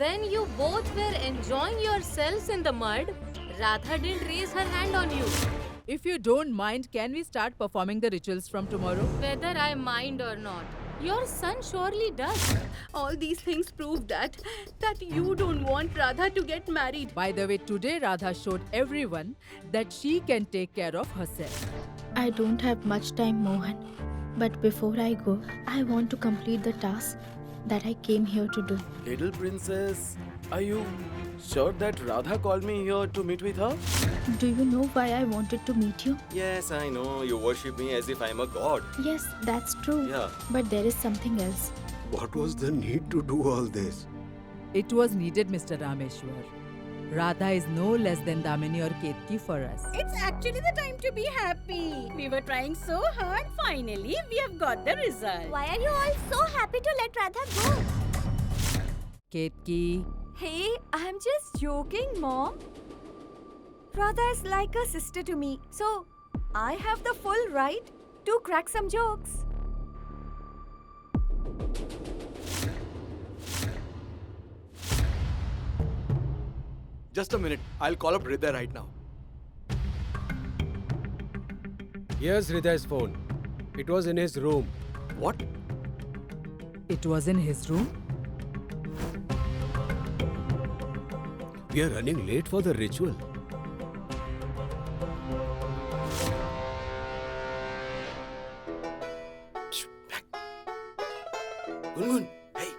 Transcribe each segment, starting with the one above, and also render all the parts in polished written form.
When you both were enjoying yourselves in the mud, Radha didn't raise her hand on you. If you don't mind, can we start performing the rituals from tomorrow? Whether I mind or not, your son surely does. All these things prove that you don't want Radha to get married. By the way, today Radha showed everyone that she can take care of herself. I don't have much time, Mohan. But before I go, I want to complete the task that I came here to do. Little princess, are you sure that Radha called me here to meet with her? Do you know why I wanted to meet you? Yes, I know. You worship me as if I'm a god. Yes, that's true. Yeah. But there is something else. What was the need to do all this? It was needed, Mr. Rameshwar. Radha is no less than Damini or Ketki for us. It's actually the time to be happy. We were trying so hard. Finally, we have got the result. Why are you all so happy to let Radha go? Ketki, Hey, I'm just joking, Mom. Radha is like a sister to me, so I have the full right to crack some jokes. Just a minute. I'll call up Hriday right now. Here's Hriday's phone. It was in his room. What? it was in his room? We are running late for the ritual. Gungun, hey.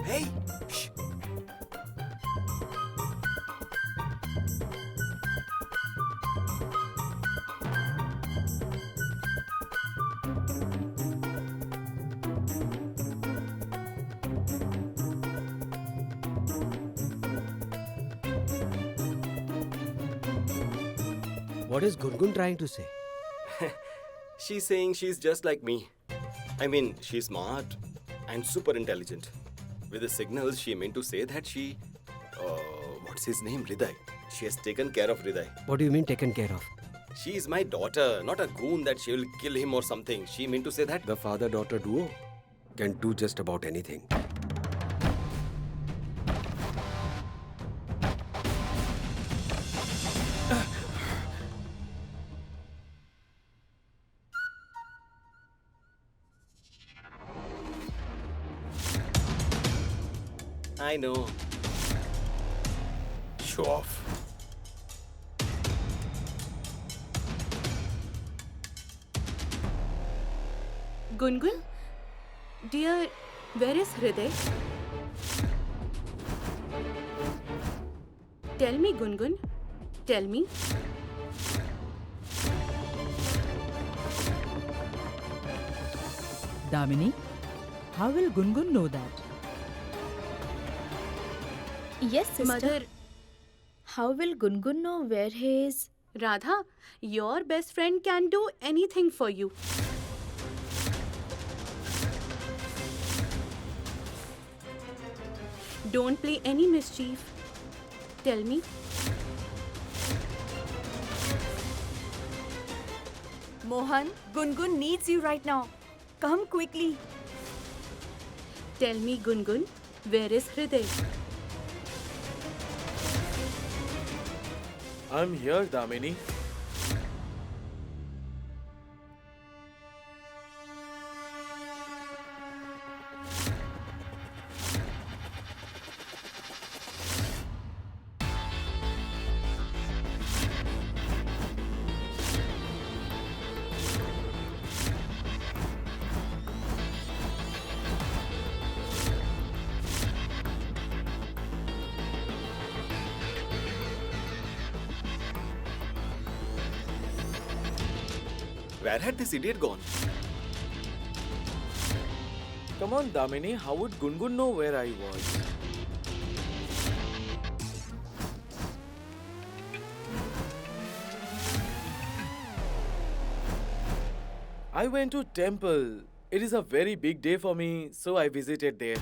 Hey. Shh. What is Gungun trying to say? She's saying she's just like me. I mean, she's smart and super intelligent. With the signals, she meant to say that she... what's his name? Hriday. She has taken care of Hriday. What do you mean taken care of? She is my daughter, not a goon that she will kill him or something. She meant to say that... The father-daughter duo can do just about anything. I know. Show off. Gungun? Dear, where is Hriday? Tell me, Gungun. Tell me. Damini, how will Gungun know that? Yes, sister. Mother, How will Gungun know where he is? Radha, your best friend can do anything for you. Don't play any mischief. Tell me. Mohan, Gungun needs you right now. Come quickly. Tell me, Gungun, where is Hriday? I'm here, Damini. Where had this idiot gone? Come on, Damini. How would Gungun know where I was? I went to temple. It is a very big day for me, so I visited there.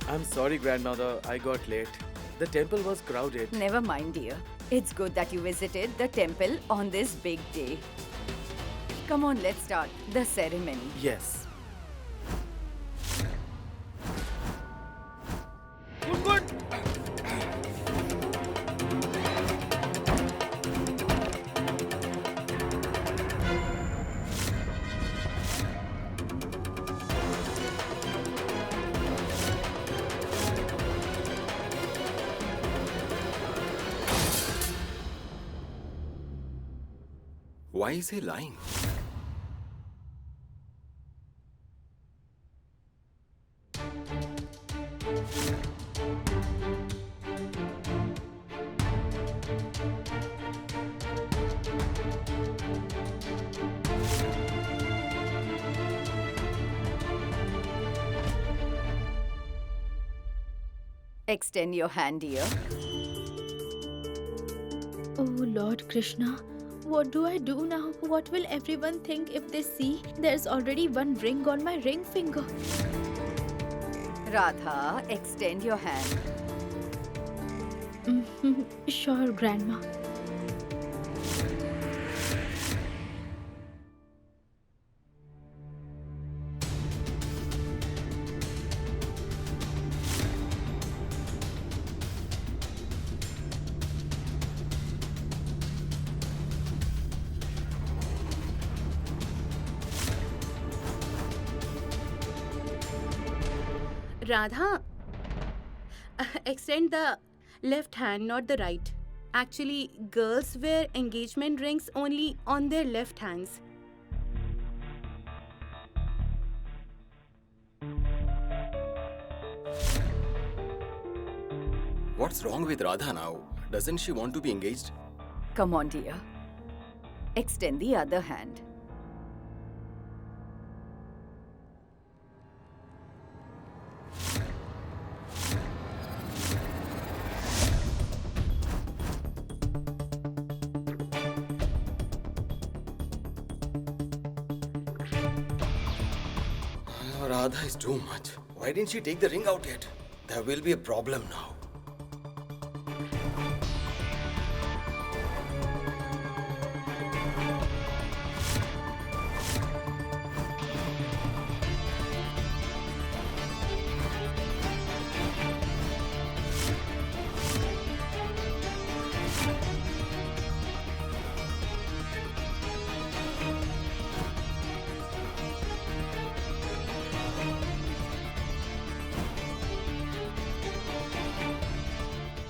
I'm sorry, grandmother. I got late. The temple was crowded. Never mind, dear. It's good that you visited the temple on this big day. Come on, let's start the ceremony. Yes. Why is he lying? Extend your hand, dear. Oh Lord Krishna, what do I do now? What will everyone think if they see there's already one ring on my ring finger? Radha, extend your hand. Sure, Grandma. Radha, extend the left hand, not the right. Actually, girls wear engagement rings only on their left hands. What's wrong with Radha now? Doesn't she want to be engaged? Come on, dear. Extend the other hand. Radha is too much. Why didn't she take the ring out yet? There will be a problem now.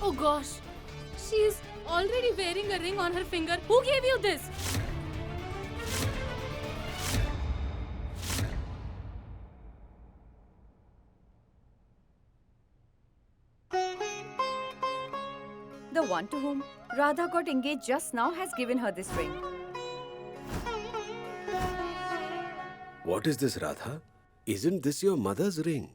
Oh gosh, she's already wearing a ring on her finger. Who gave you this? The one to whom Radha got engaged just now has given her this ring. What is this, Radha? Isn't this your mother's ring?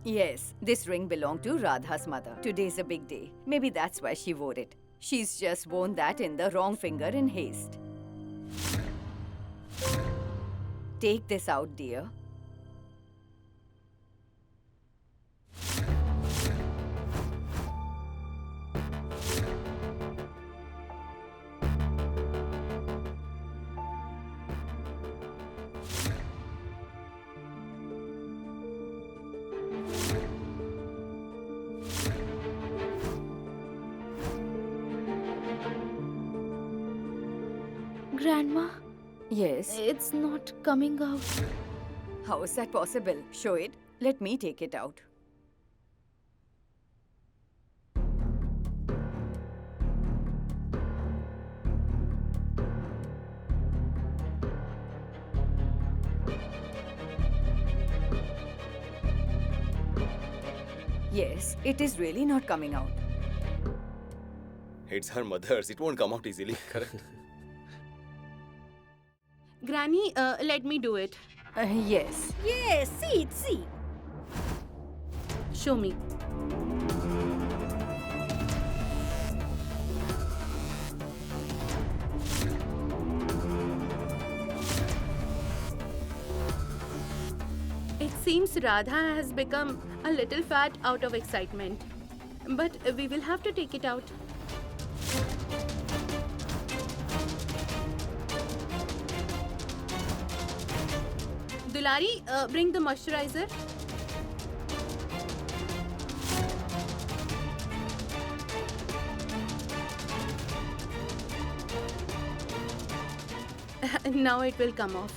Yes, this ring belonged to Radha's mother. Today's a big day. Maybe that's why she wore it. She's just worn that in the wrong finger in haste. Take this out, dear. Grandma, Yes. it's not coming out. How is that possible? Show it. Let me take it out. Yes, it is really not coming out. It's her mother's. It won't come out easily. Correct. Granny, let me do it. Yes. Yes, see. Show me. Seems Radha has become a little fat out of excitement. But we will have to take it out. Dulari, bring the moisturizer. Now it will come off.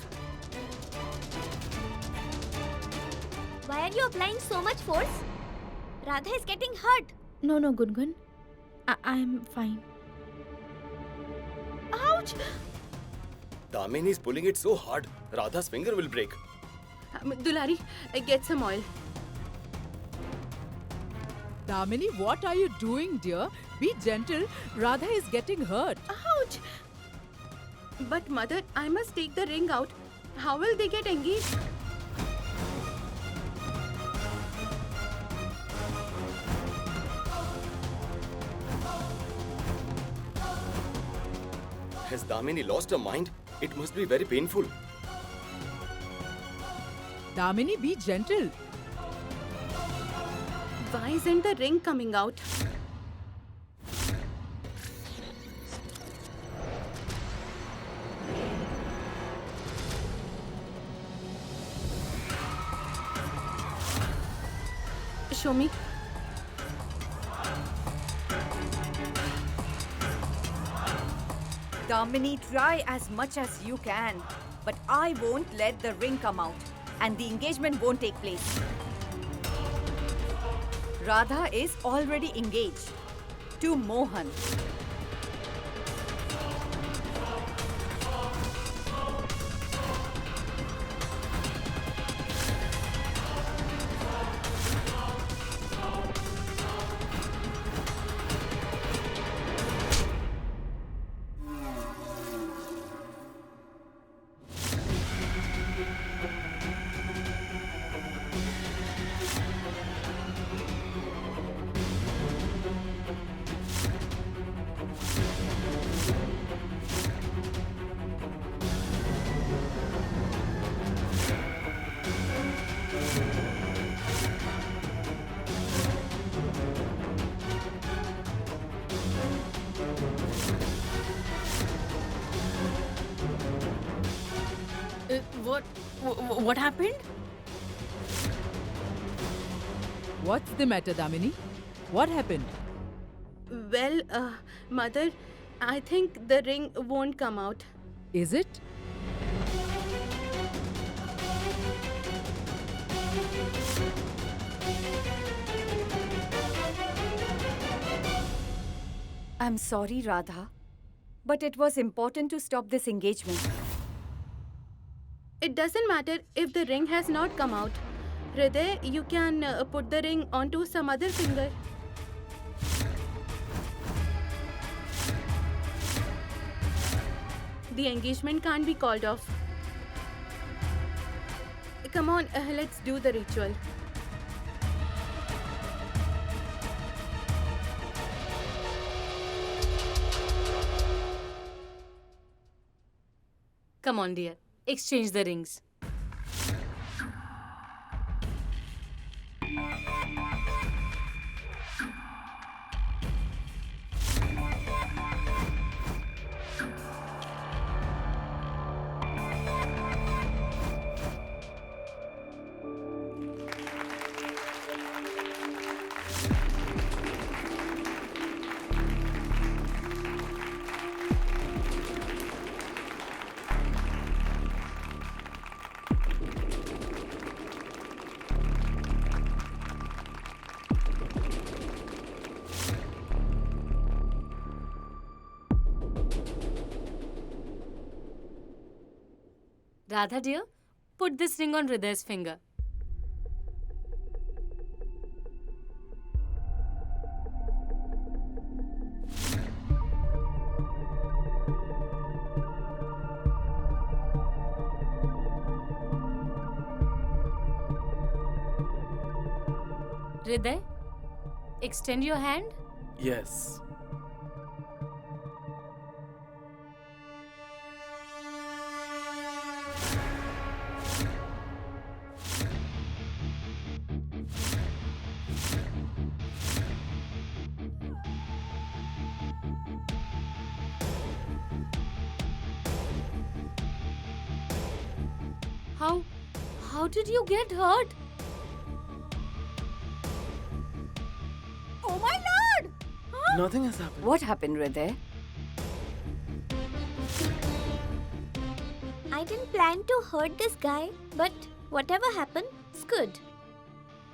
Why are you applying so much force? Radha is getting hurt. No, no, Gungun. I'm fine. Ouch! Damini is pulling it so hard, Radha's finger will break. Dulari, get some oil. Damini, what are you doing, dear? Be gentle. Radha is getting hurt. Ouch! But mother, I must take the ring out. How will they get engaged? Has Damini lost her mind? It must be very painful. Damini, be gentle. Why isn't the ring coming out? Show me. Damini, try as much as you can. But I won't let the ring come out. And the engagement won't take place. Radha is already engaged to Mohan. What happened? What's the matter, Damini? What happened? Well, mother, I think the ring won't come out. Is it? I'm sorry, Radha. But it was important to stop this engagement. It doesn't matter if the ring has not come out. Hriday, you can put the ring onto some other finger. The engagement can't be called off. Come on, let's do the ritual. Come on, dear. Exchange the rings. Radha dear, put this ring on Hriday's finger. Hriday, extend your hand. Yes. How did you get hurt? Oh my lord! Nothing has happened. What happened, Hriday? I didn't plan to hurt this guy, but whatever happened, it's good.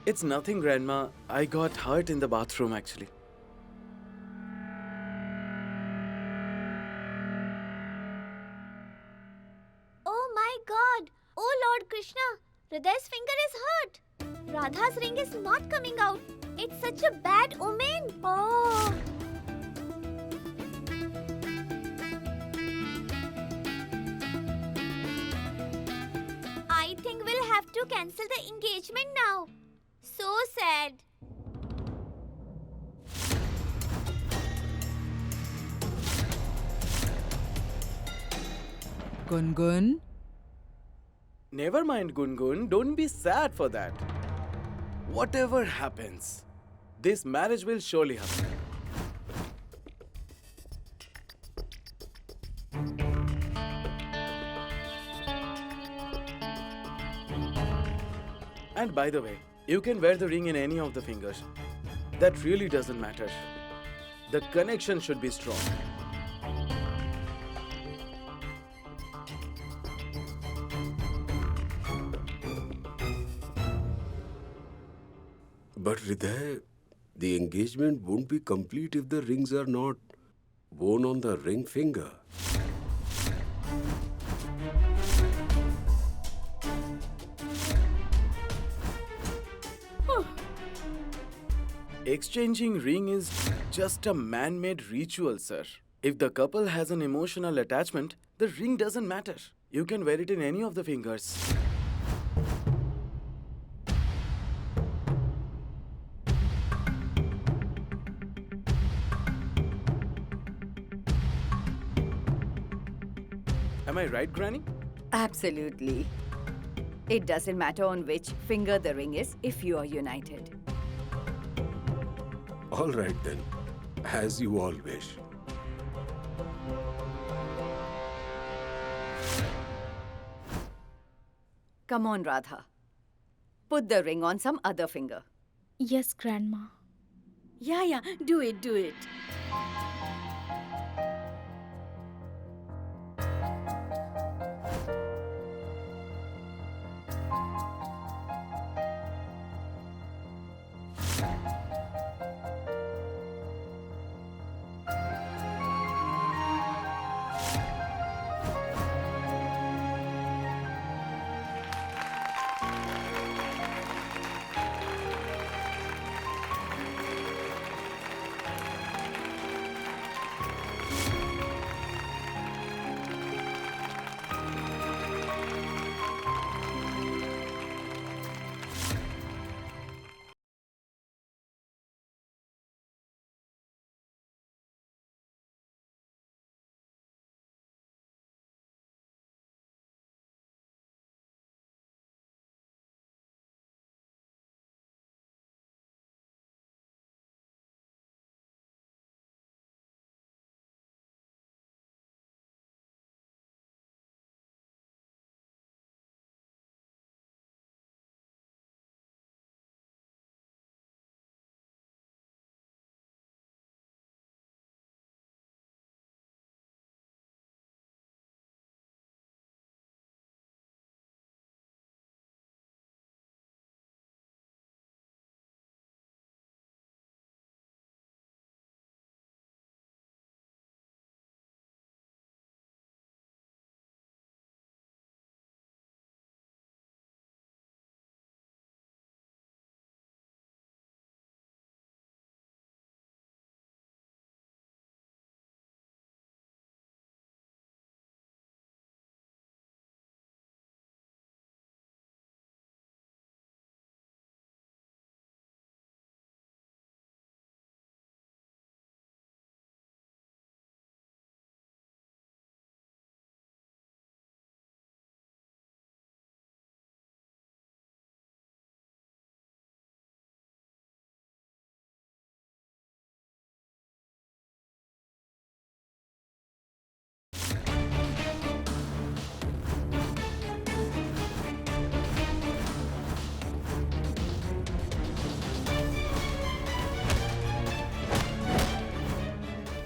It's nothing, Grandma. I got hurt in the bathroom actually. Oh my god! Oh Lord Krishna! Hriday's finger is hurt! Radha's ring is not coming out. It's such a bad omen. Oh! I think we'll have to cancel the engagement now. So sad. Gungun? Never mind, Gungun. Don't be sad for that. Whatever happens, this marriage will surely happen. And by the way, you can wear the ring in any of the fingers. That really doesn't matter. The connection should be strong. But Hriday, the engagement won't be complete if the rings are not worn on the ring finger. Exchanging ring is just a man-made ritual, sir. If the couple has an emotional attachment, the ring doesn't matter. You can wear it in any of the fingers. Am I right, Granny? Absolutely. It doesn't matter on which finger the ring is if you are united. All right then, as you all wish. Come on, Radha. Put the ring on some other finger. Yes, Grandma. Yeah, do it, do it.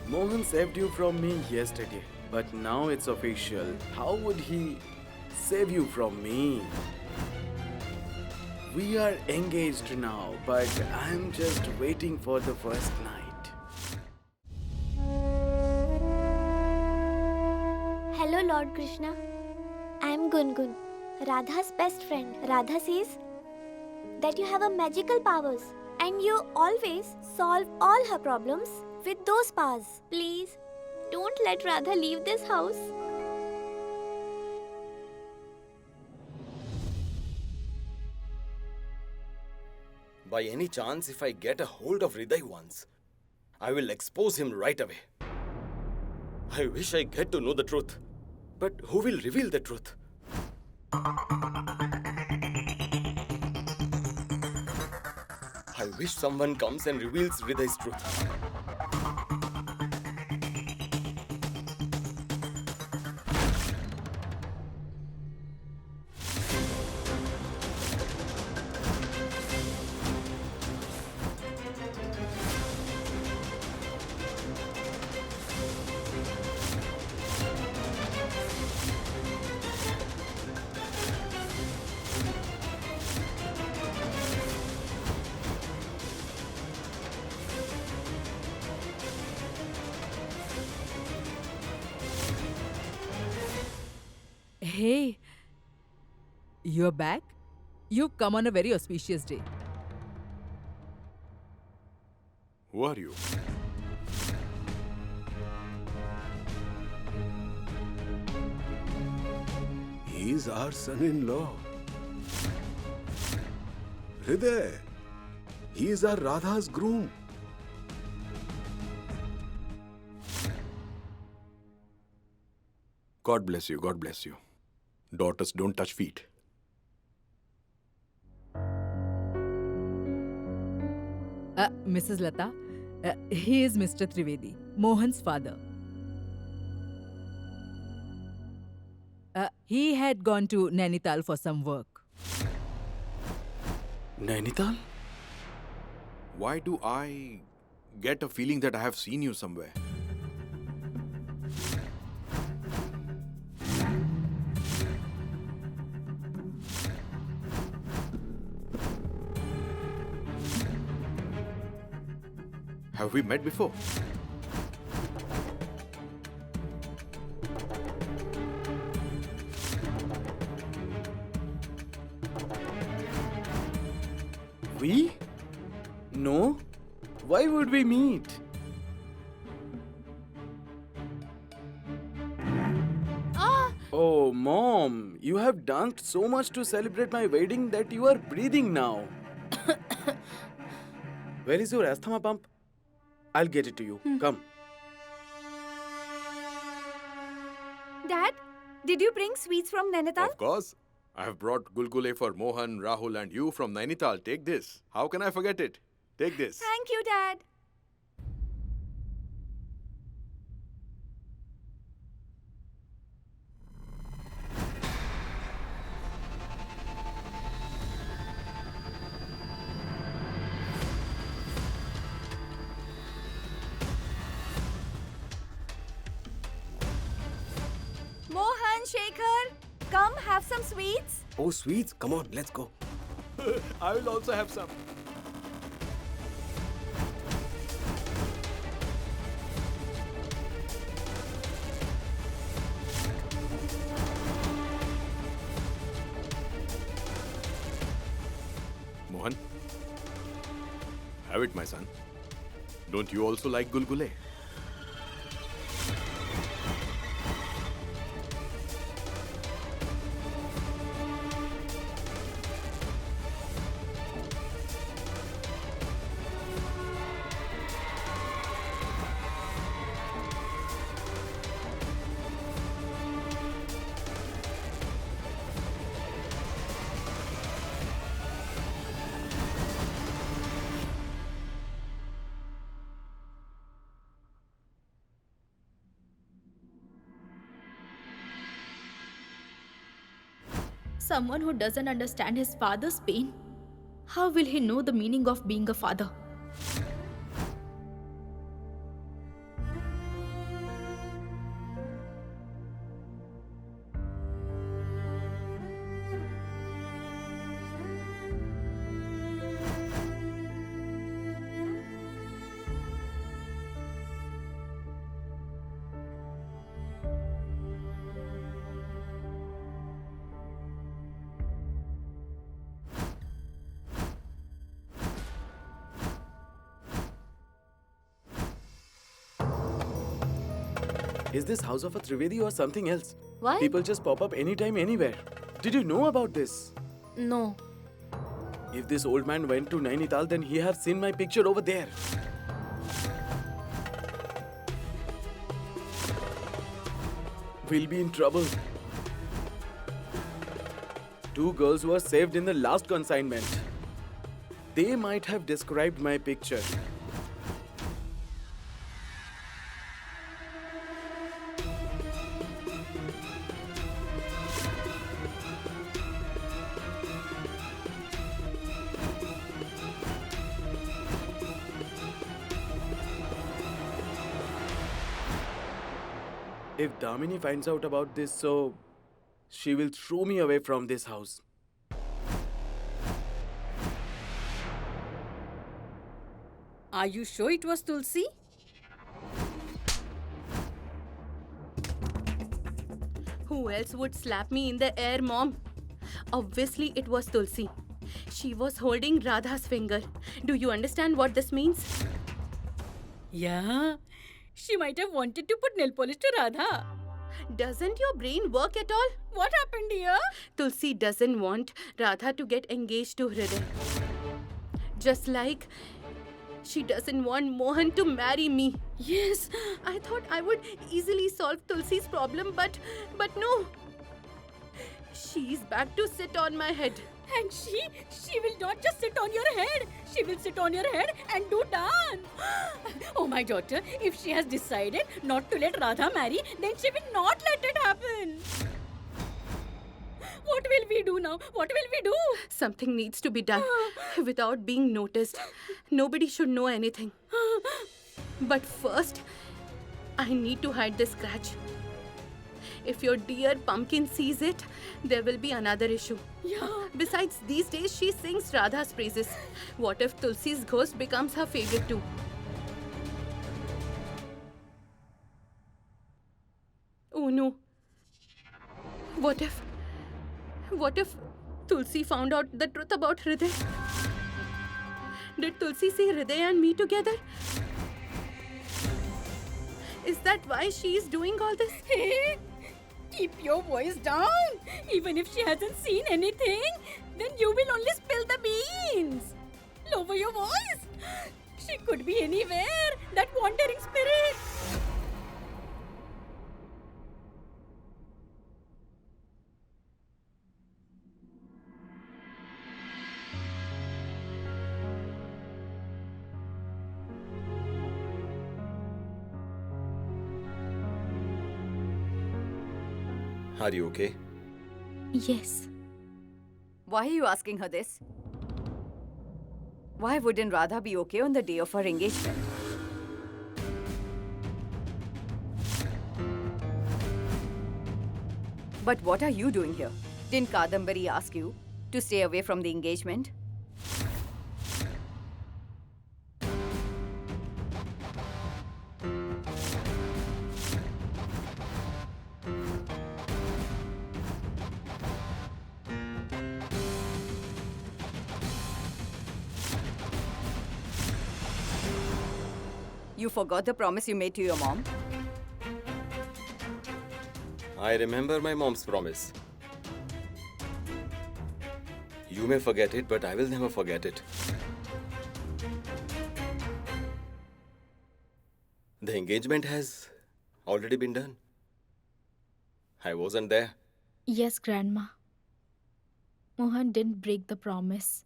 Mohan saved you from me yesterday, but now it's official. How would he save you from me? We are engaged now, but I'm just waiting for the first night. Hello, Lord Krishna. I'm Gungun, Radha's best friend. Radha says that you have a magical powers and you always solve all her problems with those powers. Please, don't let Radha leave this house. By any chance, if I get a hold of Hriday once, I will expose him right away. I wish I get to know the truth. But who will reveal the truth? I wish someone comes and reveals Hriday's truth. Hey, you're back? You've come on a very auspicious day. Who are you? He's our son-in-law. Hriday. He is our Radha's groom. God bless you, God bless you. Daughters don't touch feet. Mrs. Lata, he is Mr. Trivedi, Mohan's father. He had gone to Nainital for some work. Nainital? Why do I get a feeling that I have seen you somewhere? Have we met before? We? No. Why would we meet? Oh, Mom, you have danced so much to celebrate my wedding that you are breathing now. Where is your asthma pump? I'll get it to you. Come. Dad, did you bring sweets from Nainital? Of course. I have brought gulgule for Mohan, Rahul and you from Nainital. Take this. How can I forget it? Take this. Thank you, Dad. Mohan, Shekhar, come have some sweets. Oh, sweets, come on, let's go. I will also have some. Mohan, have it, my son. Don't you also like gulgule? Someone who doesn't understand his father's pain, how will he know the meaning of being a father? Is this house of a Trivedi or something else? Why? People just pop up anytime, anywhere. Did you know about this? No. If this old man went to Nainital, then he have seen my picture over there. We'll be in trouble. 2 girls were saved in the last consignment. They might have described my picture. If Damini finds out about this, so she will throw me away from this house. Are you sure it was Tulsi? Who else would slap me in the air, Mom? Obviously, it was Tulsi. She was holding Radha's finger. Do you understand what this means? Yeah. She might have wanted to put nail polish to Radha. Doesn't your brain work at all? What happened here? Tulsi doesn't want Radha to get engaged to Hriday. Just like she doesn't want Mohan to marry me. Yes. I thought I would easily solve Tulsi's problem, but no. She's back to sit on my head. And she will not just sit on your head. She will sit on your head and do dance. Oh, my daughter, if she has decided not to let Radha marry, then she will not let it happen. What will we do now? What will we do? Something needs to be done without being noticed. Nobody should know anything. But first, I need to hide the scratch. If your dear pumpkin sees it, there will be another issue. Yeah. Besides, these days she sings Radha's praises. What if Tulsi's ghost becomes her favorite too? Oh no. What if Tulsi found out the truth about Hriday? Did Tulsi see Hriday and me together? Is that why she is doing all this? Hey, keep your voice down. Even if she hasn't seen anything, then you will only spill the beans. Lower your voice. She could be anywhere. That wandering spirit. Are you okay? Yes. Why are you asking her this? Why wouldn't Radha be okay on the day of her engagement? But what are you doing here? Didn't Kadambari ask you to stay away from the engagement? You forgot the promise you made to your mom? I remember my mom's promise. You may forget it, but I will never forget it. The engagement has already been done. I wasn't there. Yes, Grandma. Mohan didn't break the promise.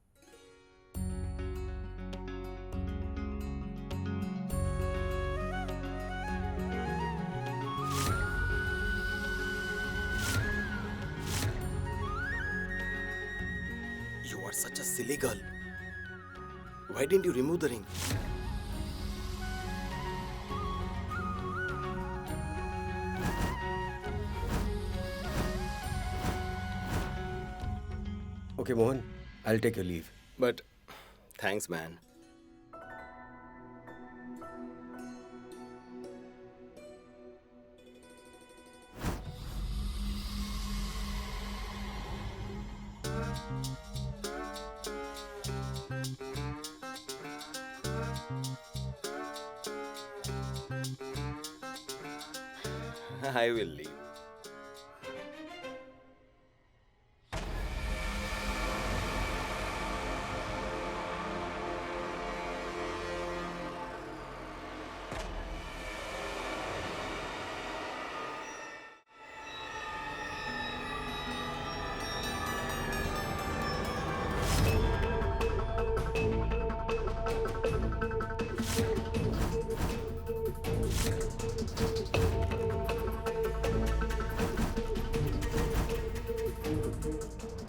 You are such a silly girl. Why didn't you remove the ring? Okay, Mohan, I'll take your leave. But thanks, man. I will leave.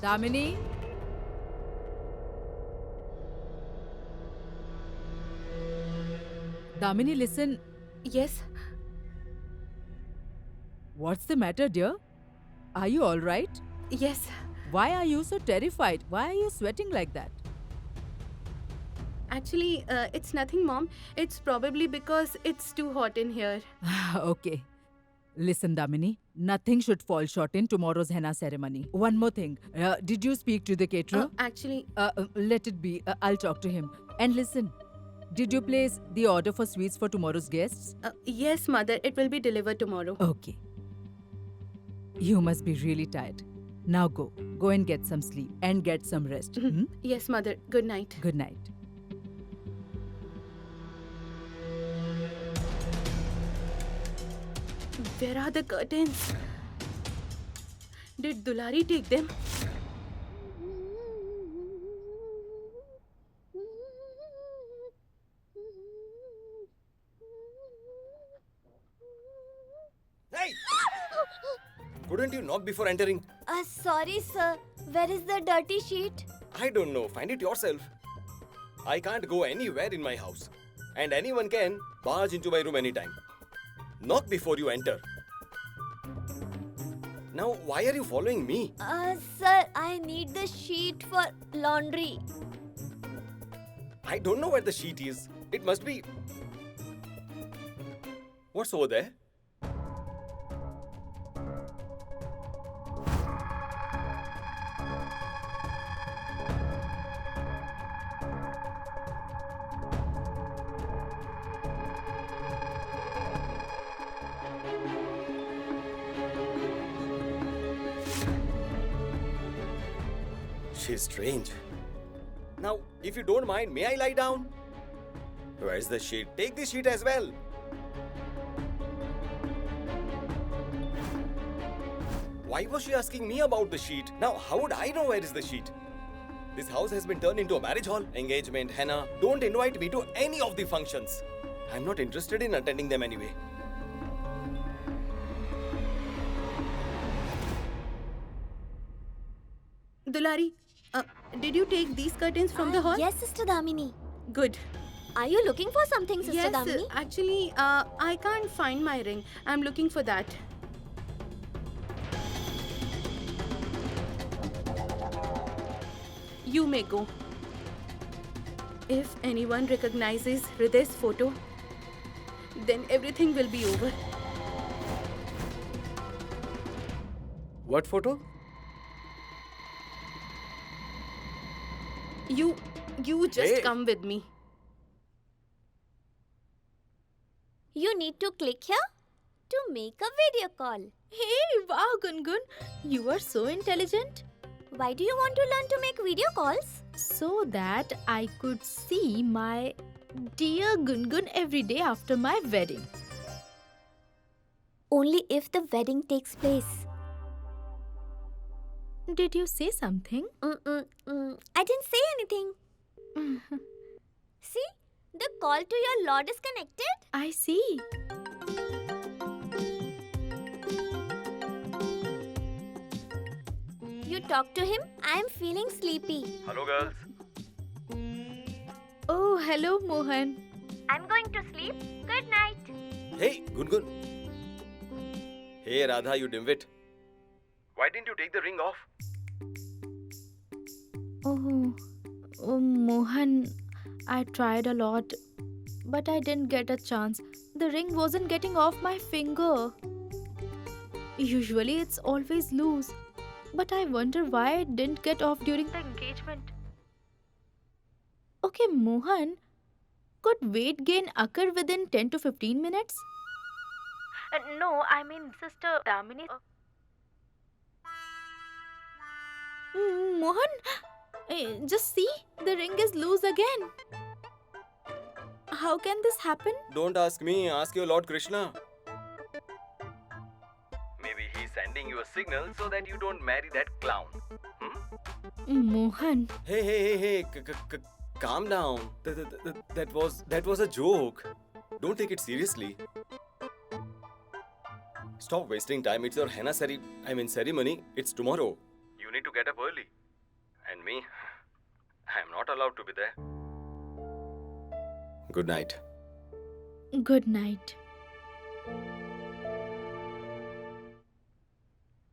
Damini? Damini, listen. Yes? What's the matter, dear? Are you all right? Yes. Why are you so terrified? Why are you sweating like that? Actually, it's nothing, Mom. It's probably because it's too hot in here. Okay. Listen, Damini, nothing should fall short in tomorrow's henna ceremony. One more thing. Did you speak to the caterer? Actually, Let it be. I'll talk to him. And listen, did you place the order for sweets for tomorrow's guests? yes, Mother. It will be delivered tomorrow. Okay. You must be really tired. Now go. Go and get some sleep and get some rest. Hmm? Yes, Mother. Good night. Good night. Where are the curtains? Did Dulari take them? Hey! Couldn't you knock before entering? Sorry, sir. Where is the dirty sheet? I don't know. Find it yourself. I can't go anywhere in my house. And anyone can barge into my room anytime. Knock before you enter. Now, why are you following me? Sir, I need the sheet for laundry. I don't know where the sheet is. It must be... What's over there? She's strange. Now, if you don't mind, may I lie down? Where's the sheet? Take the sheet as well. Why was she asking me about the sheet? Now, how would I know where is the sheet? This house has been turned into a marriage hall, engagement, henna. Don't invite me to any of the functions. I'm not interested in attending them anyway. Dulari, did you take these curtains from the hall? Yes, Sister Damini. Good. Are you looking for something, Sister Yes, Damini? actually, I can't find my ring. I'm looking for that. You may go. If anyone recognizes Hriday's photo, then everything will be over. What photo? You just Hey. come with me. You need to click here to make a video call. Hey, wow, Gungun. You are so intelligent. Why do you want to learn to make video calls? So that I could see my dear Gungun every day after my wedding. Only if the wedding takes place. Did you say something? I didn't say anything. See, the call to your Lord is connected. I see. You talk to him. I am feeling sleepy. Hello, girls. Oh, hello, Mohan. I'm going to sleep. Good night. Hey, Gungun. Hey, Radha, you dimwit. Why didn't you take the ring off? Oh, Mohan, I tried a lot, but I didn't get a chance. The ring wasn't getting off my finger. Usually it's always loose, but I wonder why it didn't get off during the engagement. Okay, Mohan, could weight gain occur within 10 to 15 minutes? No, I mean Sister Damini. Mohan, just see, the ring is loose again. How can this happen? Don't ask me, ask your Lord Krishna. Maybe he's sending you a signal so that you don't marry that clown. Mohan. Hey, calm down. That was a joke. Don't take it seriously. Stop wasting time. It's your henna ceremony. It's tomorrow. You need to get up early. And me, I'm not allowed to be there. Good night. Good night.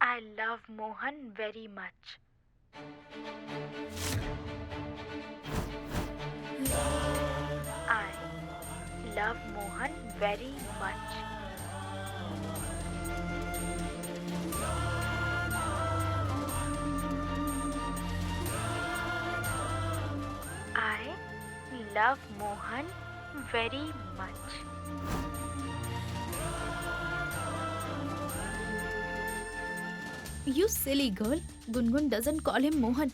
I love Mohan very much. I love Mohan very much. I love Mohan very much. You silly girl. Gungun doesn't call him Mohan.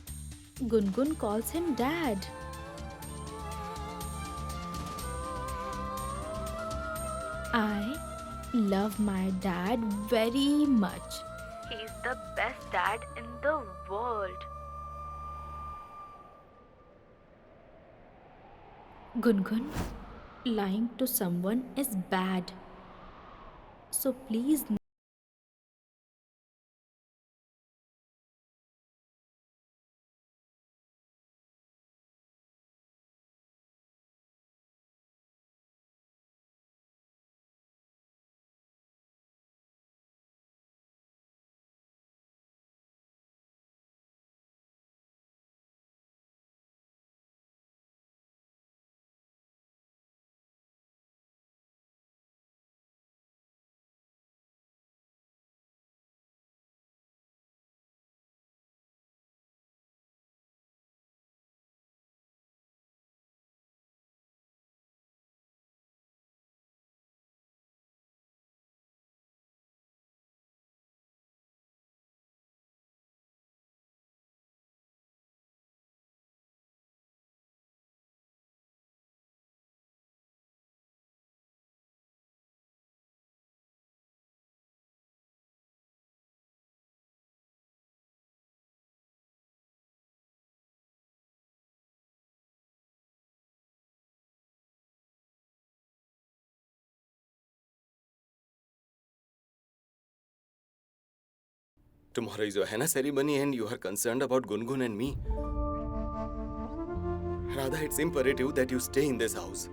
Gungun calls him Dad. I love my dad very much. He's the best dad in the world. Gungun, lying to someone is bad. So please. Tomorrow is your henna ceremony and you are concerned about Gungun and me. Radha, it's imperative that you stay in this house.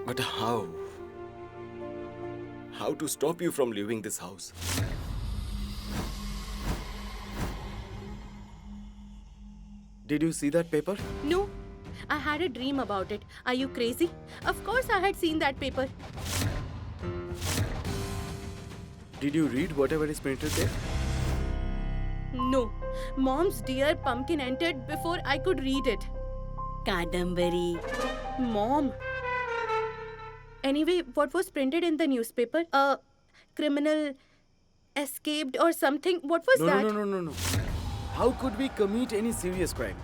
But how? How to stop you from leaving this house? Did you see that paper? No, I had a dream about it. Are you crazy? Of course I had seen that paper. Did you read whatever is printed there? No. Mom's dear pumpkin entered before I could read it. Kadambari. Mom. Anyway, what was printed in the newspaper? A criminal escaped or something? What was that? No. How could we commit any serious crime?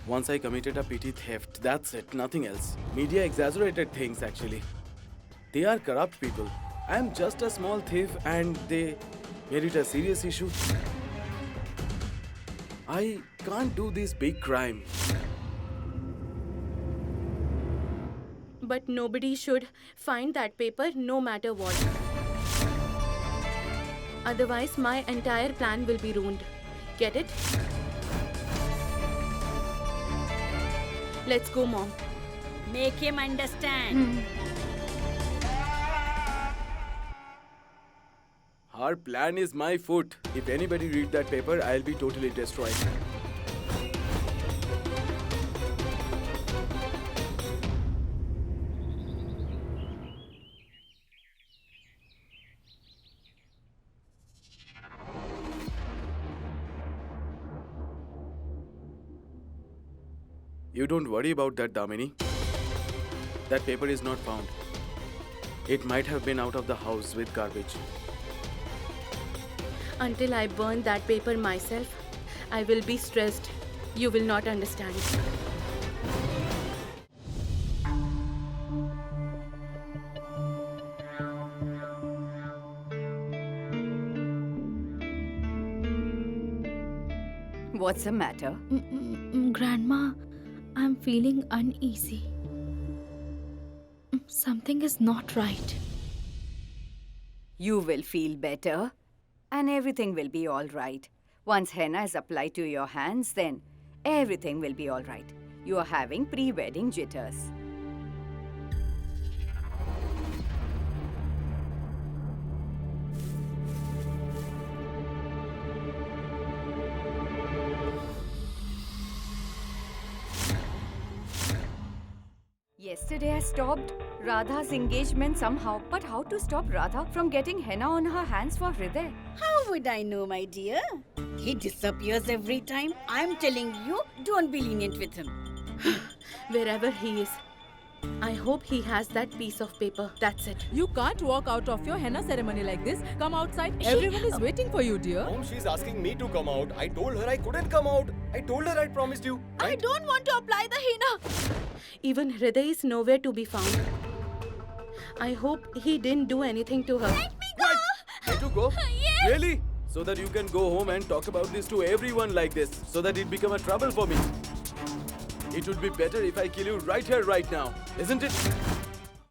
Once I committed a petty theft, that's it, nothing else. Media exaggerated things actually. They are corrupt people. I am just a small thief and they made it a serious issue. I can't do this big crime. But nobody should find that paper no matter what. Otherwise, my entire plan will be ruined. Get it? Let's go, Mom. Make him understand. Our plan is my foot. If anybody read that paper, I'll be totally destroyed. You don't worry about that, Damini. That paper is not found. It might have been out of the house with garbage. Until I burn that paper myself, I will be stressed. You will not understand. What's the matter? Grandma, I'm feeling uneasy. Something is not right. You will feel better and everything will be all right. Once henna is applied to your hands, then everything will be all right. You are having pre-wedding jitters. Yesterday I stopped Radha's engagement somehow, but how to stop Radha from getting henna on her hands for Hriday? How would I know, my dear? He disappears every time. I'm telling you, don't be lenient with him. Wherever he is, I hope he has that piece of paper. That's it. You can't walk out of your henna ceremony like this. Come outside. Everyone is waiting for you, dear. Mom, she's asking me to come out. I told her I couldn't come out. I told her I promised you. I don't want to apply the henna. Even Hriday is nowhere to be found. I hope he didn't do anything to her. What? Let you go? Yes. Really? So that you can go home and talk about this to everyone like this, so that it become a trouble for me. It would be better if I kill you right here, right now, isn't it?